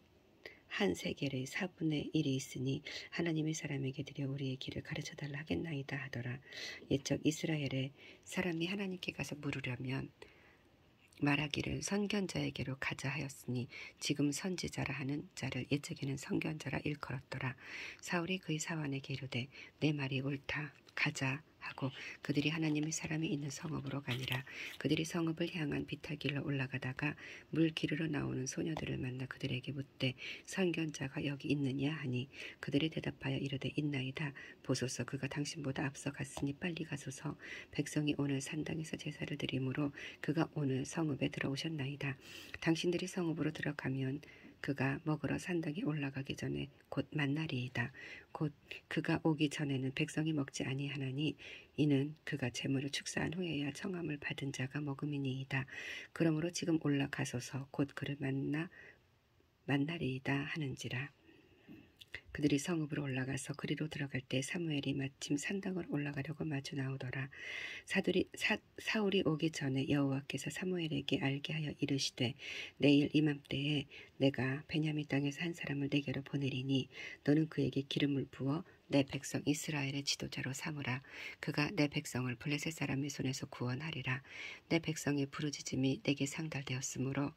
한 세겔의 4분의 1이 있으니 하나님의 사람에게 드려 우리의 길을 가르쳐달라 하겠나이다 하더라. 옛적 이스라엘의 사람이 하나님께 가서 물으려면 말하기를 선견자에게로 가자 하였으니 지금 선지자라 하는 자를 옛적에는 선견자라 일컬었더라. 사울이 그의 사환에게 이르되 내 말이 옳다. 가자 하고 그들이 하나님의 사람이 있는 성읍으로 가니라. 그들이 성읍을 향한 비탈길로 올라가다가 물 기르러 나오는 소녀들을 만나 그들에게 묻되 선견자가 여기 있느냐 하니 그들이 대답하여 이르되 있나이다. 보소서 그가 당신보다 앞서 갔으니 빨리 가소서. 백성이 오늘 산당에서 제사를 드리므로 그가 오늘 성읍에 들어오셨나이다. 당신들이 성읍으로 들어가면 그가 먹으러 산당에 올라가기 전에 곧 만나리이다. 곧 그가 오기 전에는 백성이 먹지 아니하나니 이는 그가 제물을 축사한 후에야 청함을 받은 자가 먹음이니이다. 그러므로 지금 올라가소서. 곧 그를 만나리이다 하는지라. 그들이 성읍으로 올라가서 그리로 들어갈 때 사무엘이 마침 산당으로 올라가려고 마주 나오더라. 사울이 오기 전에 여호와께서 사무엘에게 알게 하여 이르시되 내일 이맘때에 내가 베냐민 땅에서 한 사람을 내게로 보내리니 너는 그에게 기름을 부어 내 백성 이스라엘의 지도자로 삼으라. 그가 내 백성을 블레셋 사람의 손에서 구원하리라. 내 백성의 부르짖음이 내게 상달되었으므로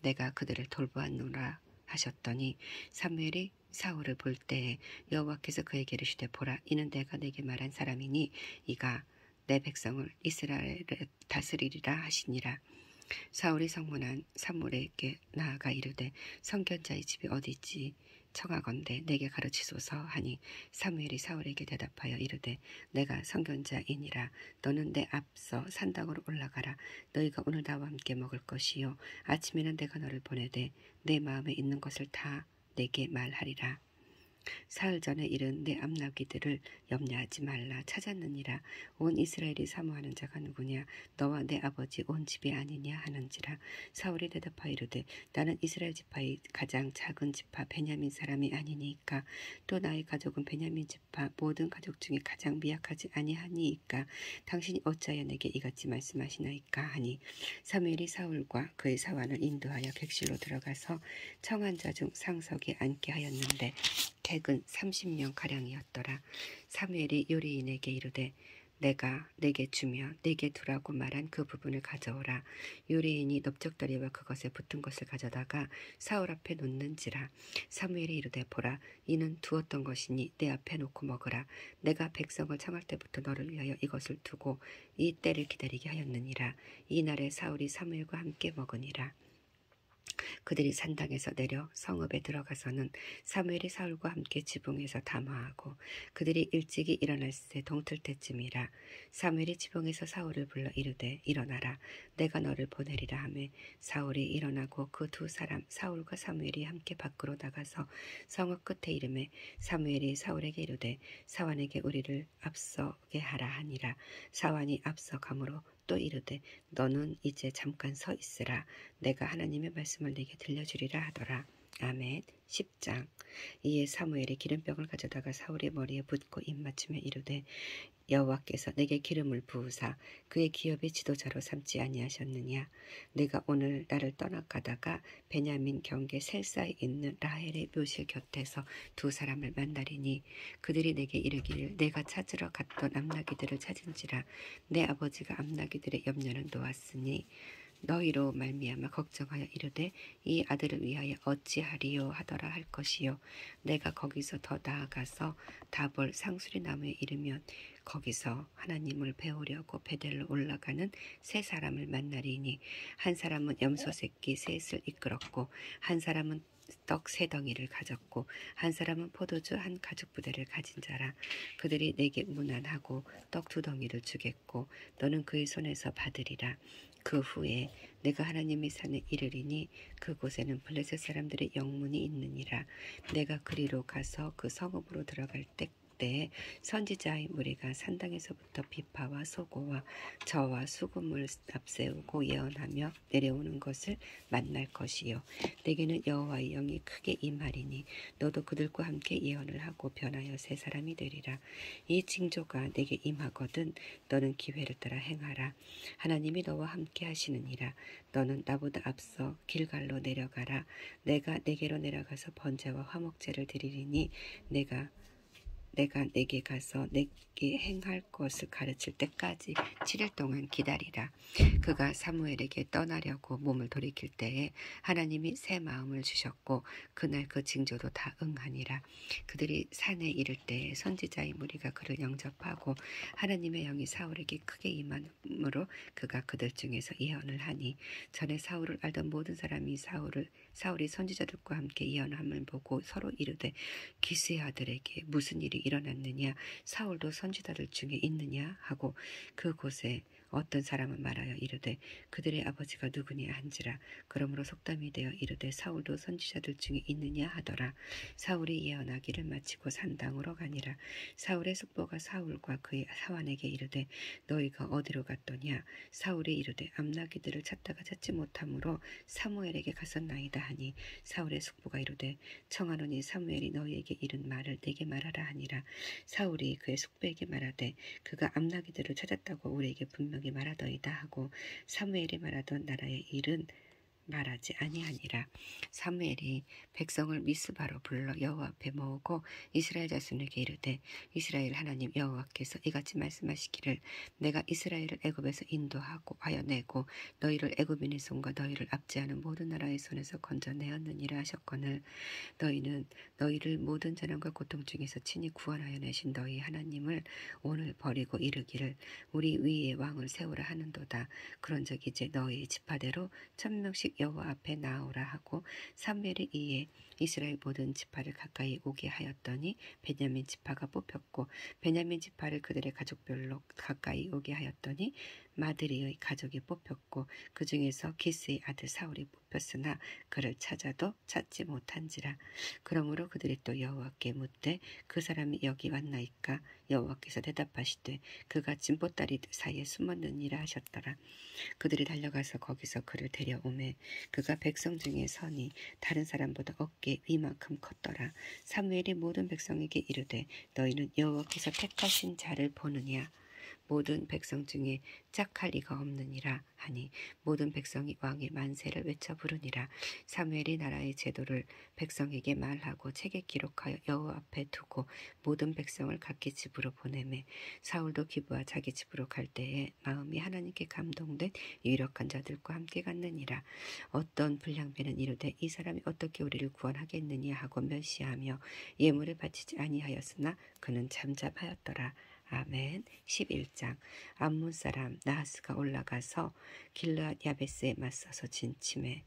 내가 그들을 돌보았노라 하셨더니 사무엘이 사울을 볼 때에 여호와께서 그에게 이르시되 보라 이는 내가 내게 말한 사람이니 이가 내 백성을 이스라엘을 다스리리라 하시니라. 사울이 성문한 사무엘에게 나아가 이르되 선견자의 집이 어디지 청하건대 내게 가르치소서 하니 사무엘이 사울에게 대답하여 이르되 내가 선견자이니라. 너는 내 앞서 산당으로 올라가라. 너희가 오늘 나와 함께 먹을 것이요 아침에는 내가 너를 보내되 내 마음에 있는 것을 다 내게 말하리라. 사흘 전에 이른 내 암나귀들을 염려하지 말라. 찾았느니라. 온 이스라엘이 사모하는 자가 누구냐. 너와 내 아버지 온 집이 아니냐 하는지라. 사울이 대답하여 이르되 나는 이스라엘 지파의 가장 작은 지파 베냐민 사람이 아니니까 또 나의 가족은 베냐민 지파 모든 가족 중에 가장 미약하지 아니하니이까 당신이 어찌하여 내게 이같이 말씀하시나이까 하니 사무엘이 사울과 그의 사환을 인도하여 객실로 들어가서 청한 자 중 상석에 앉게 하였는데 객은 30명가량이었더라. 사무엘이 요리인에게 이르되 내가 내게 주며 내게 두라고 말한 그 부분을 가져오라. 요리인이 넓적다리와 그것에 붙은 것을 가져다가 사울 앞에 놓는지라. 사무엘이 이르되 보라 이는 두었던 것이니 내 앞에 놓고 먹으라. 내가 백성을 청할 때부터 너를 위하여 이것을 두고 이 때를 기다리게 하였느니라. 이날에 사울이 사무엘과 함께 먹으니라. 그들이 산당에서 내려 성읍에 들어가서는 사무엘이 사울과 함께 지붕에서 담화하고 그들이 일찍이 일어날 새 동틀 때쯤이라. 사무엘이 지붕에서 사울을 불러 이르되 일어나라 내가 너를 보내리라 하매 사울이 일어나고 그 두 사람 사울과 사무엘이 함께 밖으로 나가서 성읍 끝에 이르매 사무엘이 사울에게 이르되 사환에게 우리를 앞서게 하라 하니라. 사환이 앞서가므로 또 이르되 너는 이제 잠깐 서 있으라. 내가 하나님의 말씀을 내게 들려주리라 하더라. 아멘. 10장. 이에 사무엘이 기름병을 가져다가 사울의 머리에 붓고 입맞추며 이르되 여호와께서 내게 기름을 부으사 그의 기업의 지도자로 삼지 아니하셨느냐. 내가 오늘 나를 떠나가다가 베냐민 경계 셀사에 있는 라헬의 묘실 곁에서 두 사람을 만나리니 그들이 내게 이르기를 내가 찾으러 갔던 암나기들을 찾은지라. 내 아버지가 암나기들의 염려는 놓았으니 너희로 말미암아 걱정하여 이르되 이 아들을 위하여 어찌하리요 하더라 할 것이요. 내가 거기서 더 나아가서 다볼 상수리 나무에 이르면 거기서 하나님을 배우려고 베델로 올라가는 세 사람을 만나리니 한 사람은 염소 새끼 셋을 이끌었고 한 사람은 떡 세 덩이를 가졌고 한 사람은 포도주 한 가죽 부대를 가진 자라. 그들이 내게 문안하고 떡 두 덩이를 주겠고 너는 그의 손에서 받으리라. 그 후에 내가 하나님의 산에 이르리니 그곳에는 블레셋 사람들의 영문이 있느니라. 내가 그리로 가서 그 성읍으로 들어갈 때에 선지자의 무리가 산당에서부터 비파와 소고와 저와 수금을 앞세우고 예언하며 내려오는 것을 만날 것이요. 내게는 여호와의 영이 크게 임하리니 너도 그들과 함께 예언을 하고 변하여 새 사람이 되리라. 이 징조가 내게 임하거든 너는 기회를 따라 행하라. 하나님이 너와 함께 하시느니라. 너는 나보다 앞서 길갈로 내려가라. 내가 내게로 내려가서 번제와 화목제를 드리리니 내가 내게 가서 내게 행할 것을 가르칠 때까지 7일 동안 기다리라. 그가 사무엘에게 떠나려고 몸을 돌이킬 때에 하나님이 새 마음을 주셨고 그날 그 징조도 다 응하니라. 그들이 산에 이를 때에 선지자의 무리가 그를 영접하고 하나님의 영이 사울에게 크게 임함으로 그가 그들 중에서 예언을 하니 전에 사울을 알던 모든 사람이 사울이 선지자들과 함께 예언함을 보고 서로 이르되 기스의 아들에게 무슨 일이 일어났느냐. 사울도 선지자들 중에 있느냐 하고 그곳에 어떤 사람은 말하여 이르되 그들의 아버지가 누구냐 한지라. 그러므로 속담이 되어 이르되 사울도 선지자들 중에 있느냐 하더라. 사울이 예언하기를 마치고 산당으로 가니라. 사울의 숙보가 사울과 그의 사환에게 이르되 너희가 어디로 갔더냐. 사울이 이르되 암나기들을 찾다가 찾지 못하므로 사무엘에게 갔었나이다 하니 사울의 숙보가 이르되 청하노니 사무엘이 너희에게 이른 말을 내게 말하라 하니라. 사울이 그의 숙부에게 말하되 그가 암나기들을 찾았다고 우리에게 분명히 말하더이다 하고 사무엘이 말하던 나라의 일은 말하지 아니하니라. 사무엘이 백성을 미스바로 불러 여호와 앞에 모으고 이스라엘 자손에게 이르되 이스라엘 하나님 여호와께서 이같이 말씀하시기를 내가 이스라엘을 애굽에서 인도하고 하여 내고 너희를 애굽인의 손과 너희를 압제하는 모든 나라의 손에서 건져내었느니라 하셨거늘 너희는 너희를 모든 재난과 고통 중에서 친히 구원하여 내신 너희 하나님을 오늘 버리고 이르기를 우리 위에 왕을 세우라 하는도다. 그런즉 이제 너희 지파대로 1000명씩 여호와 앞에 나오라 하고 사무엘이 이에 이스라엘 모든 지파를 가까이 오게 하였더니 베냐민 지파가 뽑혔고 베냐민 지파를 그들의 가족별로 가까이 오게 하였더니 마드리의 가족이 뽑혔고 그 중에서 기스의 아들 사울이 뽑혔으나 그를 찾아도 찾지 못한지라. 그러므로 그들이 또 여호와께 묻되 그 사람이 여기 왔나이까. 여호와께서 대답하시되 그가 진보다리 사이에 숨었느니라 하셨더라. 그들이 달려가서 거기서 그를 데려오매 그가 백성 중에 서니 다른 사람보다 어깨 위만큼 컸더라. 사무엘이 모든 백성에게 이르되 너희는 여호와께서 택하신 자를 보느냐. 모든 백성 중에 짝할 리가 없느니라 하니 모든 백성이 왕의 만세를 외쳐 부르니라. 사무엘이 나라의 제도를 백성에게 말하고 책에 기록하여 여호와 앞에 두고 모든 백성을 각기 집으로 보내매 사울도 기브와 자기 집으로 갈 때에 마음이 하나님께 감동된 유력한 자들과 함께 갔느니라. 어떤 불량배는 이르되 이 사람이 어떻게 우리를 구원하겠느냐 하고 멸시하며 예물을 바치지 아니하였으나 그는 잠잠하였더라. 아멘. 11장. 암몬 사람 나하스가 올라가서 길르앗 야베스에 맞서서 진침해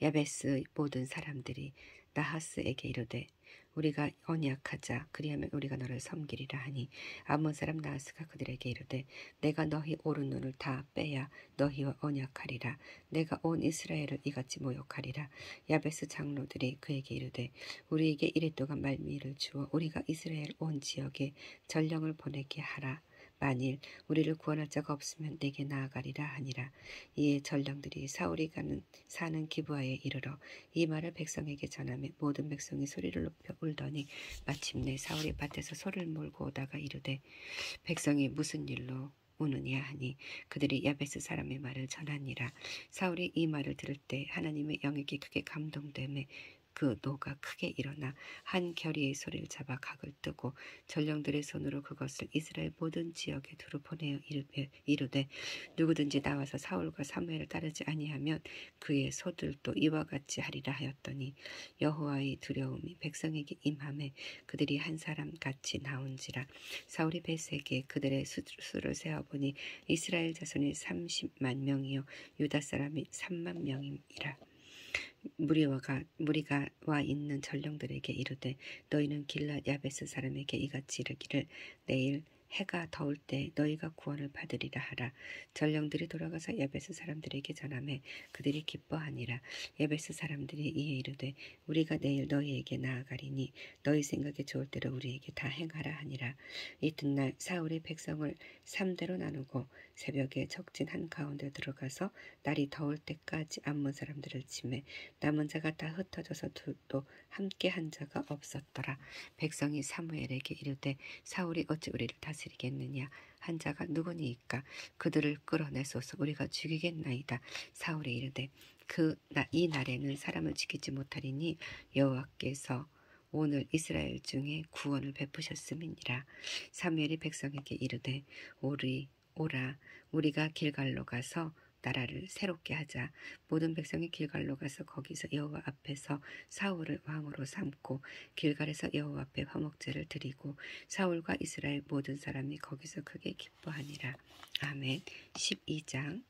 야베스 모든 사람들이 나하스에게 이르되 우리가 언약하자. 그리하면 우리가 너를 섬기리라 하니 암몬 사람 나하스가 그들에게 이르되 내가 너희 오른 눈을 다 빼야 너희와 언약하리라. 내가 온 이스라엘을 이같이 모욕하리라. 야베스 장로들이 그에게 이르되 우리에게 이랫동안 말미를 주어 우리가 이스라엘 온 지역에 전령을 보내게 하라. 만일 우리를 구원할 자가 없으면 내게 나아가리라 하니라. 이에 전령들이 사울이 사는 기브아에 이르러 이 말을 백성에게 전하며 모든 백성이 소리를 높여 울더니 마침내 사울이 밭에서 소를 몰고 오다가 이르되 백성이 무슨 일로 우느냐 하니 그들이 야베스 사람의 말을 전하니라. 사울이 이 말을 들을 때 하나님의 영에게 크게 감동되매 그 노가 크게 일어나 한 결의의 소리를 잡아 각을 뜨고 전령들의 손으로 그것을 이스라엘 모든 지역에 두루 보내어 이르되 누구든지 나와서 사울과 사무엘을 따르지 아니하면 그의 소들도 이와 같이 하리라 하였더니 여호와의 두려움이 백성에게 임하매 그들이 한 사람 같이 나온지라. 사울이 벳에게 그들의 수를 세어보니 이스라엘 자손이 30만 명이요 유다 사람이 3만 명이라. 무리가 와 있는 전령들에게 이르되 너희는 길랏 야베스 사람에게 이같이 이르기를 내일 해가 더울 때 너희가 구원을 받으리라 하라. 전령들이 돌아가서 야베스 사람들에게 전하매 그들이 기뻐하니라. 야베스 사람들이 이에 이르되 우리가 내일 너희에게 나아가리니 너희 생각에 좋을 대로 우리에게 다 행하라 하니라. 이튿날 사울이 백성을 3대로 나누고 새벽에 적진 한가운데 들어가서 날이 더울 때까지 암몬 사람들을 치매 남은 자가 다 흩어져서 또 함께 한 자가 없었더라. 백성이 사무엘에게 이르되 사울이 어찌 우리를 다스리겠느냐 한 자가 누구니이까 그들을 끌어내소서 우리가 죽이겠나이다. 사울이 이르되 이 날에는 사람을 지키지 못하리니 여호와께서 오늘 이스라엘 중에 구원을 베푸셨음이니라. 사무엘이 백성에게 이르되 오라 우리가 길갈로 가서 나라를 새롭게 하자. 모든 백성이 길갈로 가서 거기서 여호와 앞에서 사울을 왕으로 삼고 길갈에서 여호와 앞에 화목제를 드리고 사울과 이스라엘 모든 사람이 거기서 크게 기뻐하니라. 아멘. 12장.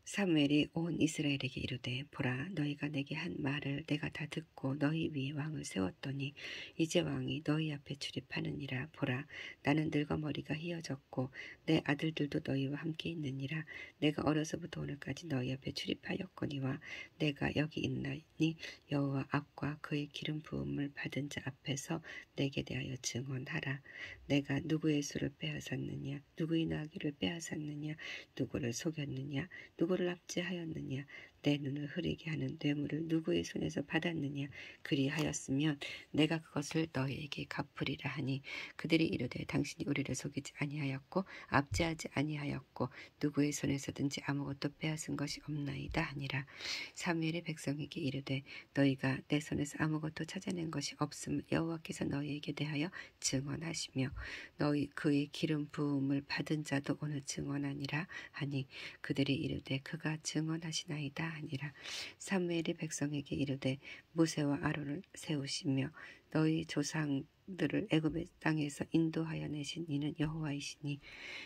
사무엘이 온 이스라엘에게 이르되 보라 너희가 내게 한 말을 내가 다 듣고 너희 위에 왕을 세웠더니 이제 왕이 너희 앞에 출입하느니라. 보라 나는 늙어 머리가 휘어졌고 내 아들들도 너희와 함께 있느니라. 내가 어려서부터 오늘까지 너희 앞에 출입하였거니와 내가 여기 있나니 여호와 앞과 그의 기름 부음을 받은 자 앞에서 내게 대하여 증언하라. 내가 누구의 수를 빼앗았느냐 누구의 나귀를 빼앗았느냐 누구를 속였느냐 누구를 압제하였느냐 내 눈을 흐리게 하는 뇌물을 누구의 손에서 받았느냐 그리하였으면 내가 그것을 너희에게 갚으리라 하니 그들이 이르되 당신이 우리를 속이지 아니하였고 압제하지 아니하였고 누구의 손에서든지 아무것도 빼앗은 것이 없나이다 하니라. 사무엘이 백성에게 이르되 너희가 내 손에서 아무것도 찾아낸 것이 없음을 여호와께서 너희에게 대하여 증언하시며 너희 그의 기름 부음을 받은 자도 오늘 증언하니라 하니 그들이 이르되 그가 증언하시나이다 하니라. 사무엘이 백성에게 이르되 모세와 아론을 세우시며 너희 조상들을 애굽의 땅에서 인도하여 내신 이는 여호와이시니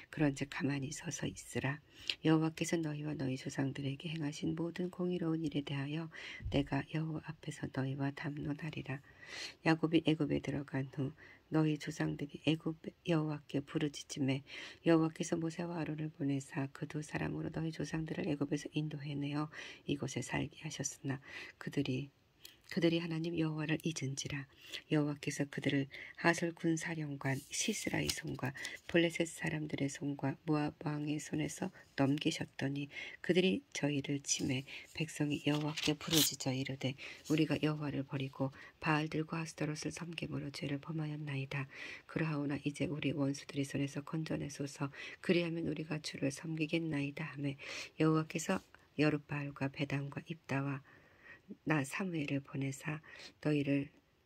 그런즉 가만히 서서 있으라. 여호와께서 너희와 너희 조상들에게 행하신 모든 공의로운 일에 대하여 내가 여호와 앞에서 너희와 담론하리라. 야곱이 애굽에 들어간 후 너희 조상들이 애굽 여호와께 부르짖음에 여호와께서 모세와 아론을 보내사 그 두 사람으로 너희 조상들을 애굽에서 인도해내어 이곳에 살게 하셨으나 그들이 하나님 여호와를 잊은지라. 여호와께서 그들을 하솔 군사령관 시스라의 손과 블레셋 사람들의 손과 모압 왕의 손에서 넘기셨더니 그들이 저희를 치매 백성이 여호와께 부르짖어 이르되 우리가 여호와를 버리고 바알들과 아스타롯을 섬김으로 죄를 범하였나이다. 그러하오나 이제 우리 원수들의 손에서 건져내소서 그리하면 우리가 주를 섬기겠나이다 하매 여호와께서 여룻바알과 베단과 입다와 나 사무엘을 보내사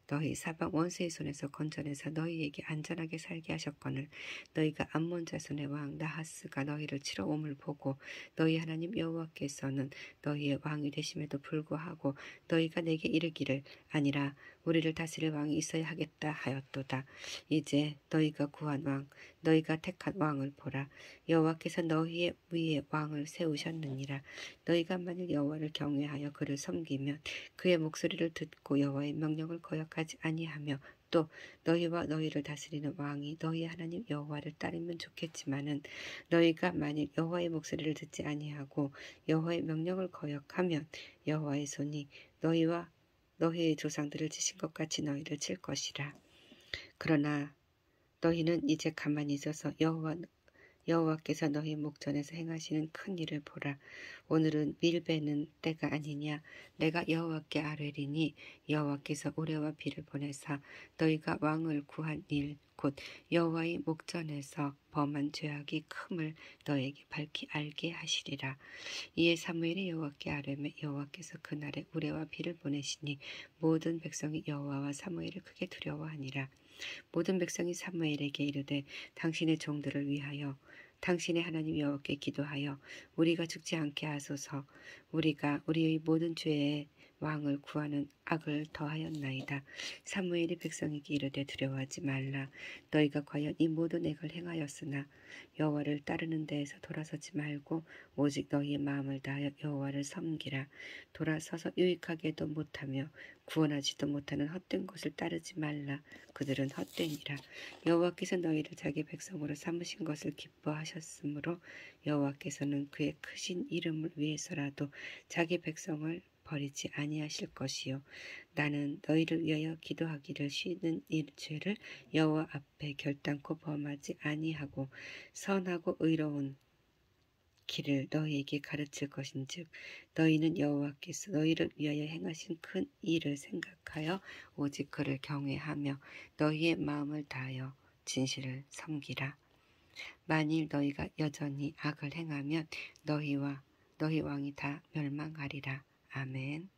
너희 사방 원수의 손에서 건져내서 너희에게 안전하게 살게 하셨거늘 너희가 암몬 자손의 왕 나하스가 너희를 치러 옴을 보고 너희 하나님 여호와께서는 너희의 왕이 되심에도 불구하고 너희가 내게 이르기를 아니라 우리를 다스릴 왕이 있어야 하겠다 하였도다. 이제 너희가 구한 왕 너희가 택한 왕을 보라. 여호와께서 너희의 위에 왕을 세우셨느니라. 너희가 만일 여호와를 경외하여 그를 섬기면 그의 목소리를 듣고 여호와의 명령을 거역하지 아니하며 또 너희와 너희를 다스리는 왕이 너희 하나님 여호와를 따르면 좋겠지만은 너희가 만일 여호와의 목소리를 듣지 아니하고 여호와의 명령을 거역하면 여호와의 손이 너희와 너희의 조상들을 치신 것 같이 너희를 칠 것이라. 그러나 너희는 이제 가만히 있어서 여호와께서 너희 목전에서 행하시는 큰 일을 보라. 오늘은 밀베는 때가 아니냐. 내가 여호와께 아뢰리니 여호와께서 우레와 비를 보내사 너희가 왕을 구한 일 곧 여호와의 목전에서 범한 죄악이 큼을 너에게 밝히 알게 하시리라. 이에 사무엘이 여호와께 아뢰매 여호와께서 그날에 우레와 비를 보내시니 모든 백성이 여호와와 사무엘을 크게 두려워하니라. 모든 백성이 사무엘에게 이르되 당신의 종들을 위하여 당신의 하나님 여호와께 기도하여 우리가 죽지 않게 하소서. 우리가 우리의 모든 죄에 왕을 구하는 악을 더하였나이다. 사무엘이 백성에게 이르되 두려워하지 말라. 너희가 과연 이 모든 악을 행하였으나 여호와를 따르는 데에서 돌아서지 말고 오직 너희의 마음을 다하여 여호와를 섬기라. 돌아서서 유익하게도 못하며 구원하지도 못하는 헛된 것을 따르지 말라. 그들은 헛되니라. 여호와께서 너희를 자기 백성으로 삼으신 것을 기뻐하셨으므로 여호와께서는 그의 크신 이름을 위해서라도 자기 백성을 버리지 아니하실 것이요. 나는 너희를 위하여 기도하기를 쉬는 이 죄를 여호와 앞에 결단코 범하지 아니하고 선하고 의로운 길을 너희에게 가르칠 것인즉 너희는 여호와께서 너희를 위하여 행하신 큰 일을 생각하여 오직 그를 경외하며 너희의 마음을 다하여 진실을 섬기라. 만일 너희가 여전히 악을 행하면 너희와 너희 왕이 다 멸망하리라. 아멘.